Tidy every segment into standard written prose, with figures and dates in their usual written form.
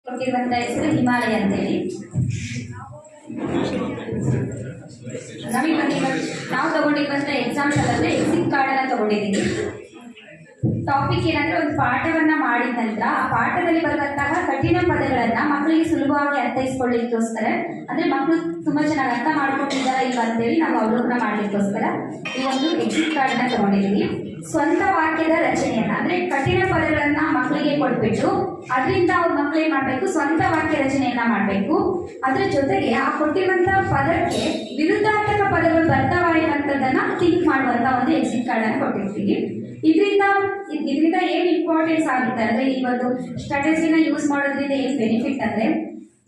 ಕೊಟ್ಟಿರುವಂತ ಹೆಸರು ಹಿಮಾಲಯ ಅಂತೇಳಿ. ನಾವು ತಗೊಂಡಿರುವಂತ ಎಕ್ಸಾಮ್ಸ್ ಅಲ್ಲದೆ ಎಕ್ಸಿಟ್ ಕಾರ್ಡ್ ಅನ್ನ ತಗೊಂಡಿದ್ದೀವಿ. ಟಾಪಿಕ್ ಏನಂದ್ರೆ ಒಂದು ಪಾಠವನ್ನ ಮಾಡಿದ ನಂತರ ಆ ಪಾಠದಲ್ಲಿ ಬರುವಂತಹ ಕಠಿಣ ಪದಗಳನ್ನ ಮಕ್ಕಳಿಗೆ ಸುಲಭವಾಗಿ ಅರ್ಥೈಸ್ಕೊಳ್ಳಿಕ್ಕೋಸ್ಕರ, ಅಂದ್ರೆ ಮಕ್ಕಳು ತುಂಬಾ ಚೆನ್ನಾಗಿ ಅರ್ಥ ಮಾಡ್ಕೊಂಡಿದ್ದಾರೆ ಇಲ್ಲ ಅಂತೇಳಿ ನಾವು ಅವಲೋಕನ ಮಾಡ್ಲಿಕ್ಕೋಸ್ಕರ ಈ ಒಂದು ಎಕ್ಸಿಟ್ ಕಾರ್ಡ್ ಅನ್ನ ತಗೊಂಡಿದ್ದೀವಿ. ಸ್ವಂತ ವಾಕ್ಯದ ರಚನೆಯನ್ನ, ಅಂದ್ರೆ ಕಠಿಣ ಪದಗಳನ್ನ ಮಕ್ಕಳಿಗೆ ಕೊಟ್ಬಿಟ್ಟು ಅದರಿಂದ ಅವ್ರ ಮಕ್ಕಳು ಏನ್ ಮಾಡ್ಬೇಕು, ಸ್ವಂತ ವಾಕ್ಯ ರಚನೆಯನ್ನ ಮಾಡ್ಬೇಕು. ಅದ್ರ ಜೊತೆಗೆ ಆ ಕೊಟ್ಟಿರುವಂತ ಪದಕ್ಕೆ ವಿರುದ್ಧಾರ್ಥಕ ಪದಗಳು ಬರ್ತಾವ ಅನ್ನುವಂಥದ್ದನ್ನ ಥಿಂಕ್ ಮಾಡುವಂತ ಒಂದು ಎಕ್ಸಿಟ್ ಕಾರ್ಡ್ ಅನ್ನು ಕೊಟ್ಟಿರ್ತೀವಿ. ಇದರಿಂದ ಏನ್ ಇಂಪಾರ್ಟೆನ್ಸ್ ಆಗುತ್ತೆ ಅಂದ್ರೆ, ಈ ಒಂದು ಸ್ಟ್ರಾಟಜಿನ ಯೂಸ್ ಮಾಡೋದ್ರಿಂದ ಏನ್ ಬೆನಿಫಿಟ್ ಅಂದ್ರೆ,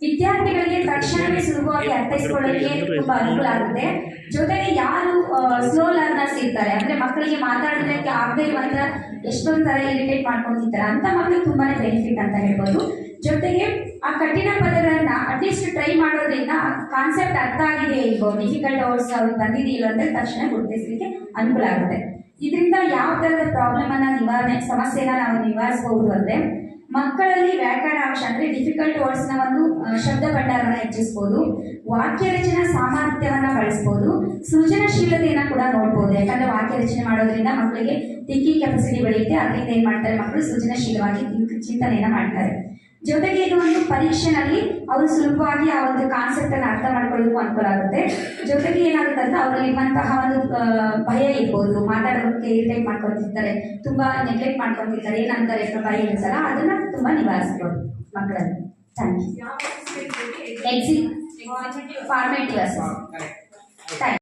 ವಿದ್ಯಾರ್ಥಿಗಳಿಗೆ ತಕ್ಷಣವೇ ಸುಲಭವಾಗಿ ಅರ್ಥೈಸ್ಕೊಳ್ಳೋಕೆ ತುಂಬಾ ಅನುಕೂಲ ಆಗುತ್ತೆ. ಜೊತೆಗೆ ಯಾರು ಸ್ಲೋ ಲರ್ನರ್ಸ್ ಇರ್ತಾರೆ, ಅಂದ್ರೆ ಮಕ್ಕಳಿಗೆ ಮಾತಾಡೋದಕ್ಕೆ ಆಗದೆ ಇರುವಂತ ಎಷ್ಟೊಂದು ತರ ಇರಿಟೇಟ್ ಮಾಡ್ಕೊಂಡಿರ್ತಾರೆ, ಅಂತ ಮಕ್ಕಳಿಗೆ ತುಂಬಾನೇ ಬೆನಿಫಿಟ್ ಅಂತ ಹೇಳ್ಬೋದು. ಜೊತೆಗೆ ಆ ಕಠಿಣ ಪದಗಳನ್ನ ಅಟ್ಲೀಸ್ಟ್ ಟ್ರೈ ಮಾಡೋದ್ರಿಂದ ಕಾನ್ಸೆಪ್ಟ್ ಅರ್ಥ ಆಗಿದೆ ಇಲ್ವೋ, ಡಿಫಿಕಲ್ಟ್ ವರ್ಡ್ಸ್ ಅವ್ರಿಗೆ ಬಂದಿದೆಯಿಲ್ಲ ಅಂತ ತಕ್ಷಣ ಗುರುತಿಸಲಿಕ್ಕೆ ಅನುಕೂಲ ಆಗುತ್ತೆ. ಇದರಿಂದ ಯಾವ ತರದ ಪ್ರಾಬ್ಲಮ್ ಅನ್ನ ಸಮಸ್ಯೆನ ನಾವು ನಿವಾರಿಸಬಹುದು ಅಂದ್ರೆ, ಮಕ್ಕಳಲ್ಲಿ ವ್ಯಾಕರಣಾಂಶ ಅಂದ್ರೆ ಡಿಫಿಕಲ್ಟ್ ವರ್ಡ್ಸ್ ನ ಒಂದು ಶಬ್ದ ಭಂಡಾರವನ್ನು ಹೆಚ್ಚಿಸಬಹುದು, ವಾಕ್ಯ ರಚನಾ ಸಾಮರ್ಥ್ಯವನ್ನ ಬಳಸಬಹುದು, ಸೃಜನಶೀಲತೆಯನ್ನ ಕೂಡ ನೋಡಬಹುದು. ಯಾಕಂದ್ರೆ ವಾಕ್ಯ ರಚನೆ ಮಾಡೋದ್ರಿಂದ ಮಕ್ಕಳಿಗೆ ಥಿಂಕಿಂಗ್ ಕೆಪಾಸಿಟಿ ಬೆಳೆಯುತ್ತೆ. ಅದರಿಂದ ಏನ್ ಮಾಡ್ತಾರೆ, ಮಕ್ಕಳು ಸೃಜನಶೀಲವಾಗಿ ಚಿಂತನೆಯನ್ನ ಮಾಡ್ತಾರೆ. ಜೊತೆಗೆ ಇದು ಒಂದು ಪರೀಕ್ಷೆನಲ್ಲಿ ಅವರು ಸುಲಭವಾಗಿ ಆ ಒಂದು ಕಾನ್ಸೆಪ್ಟ್ ಅನ್ನು ಅರ್ಥ ಮಾಡ್ಕೊಳ್ಳೋದಕ್ಕೂ ಅನುಕೂಲ ಆಗುತ್ತೆ. ಜೊತೆಗೆ ಏನಾಗುತ್ತೆ ಅಂದ್ರೆ, ಅವರಲ್ಲಿರುವಂತಹ ಒಂದು ಭಯ ಇರ್ಬೋದು, ಮಾತಾಡೋದಕ್ಕೆ ಇರಿಟೇಟ್ ಮಾಡ್ಕೊತಿರ್ತಾರೆ, ತುಂಬಾ ನೆಗ್ಲೆಕ್ಟ್ ಮಾಡ್ಕೊತಿರ್ತಾರೆ, ಏನಂತಾರೆ ಭಯ ಅನ್ಸಲ್ಲ, ಅದನ್ನ ತುಂಬಾ ನಿವಾರಿಸ್ಬೋದು ಮಕ್ಕಳಲ್ಲಿ. Thank you. Exit formative assessment.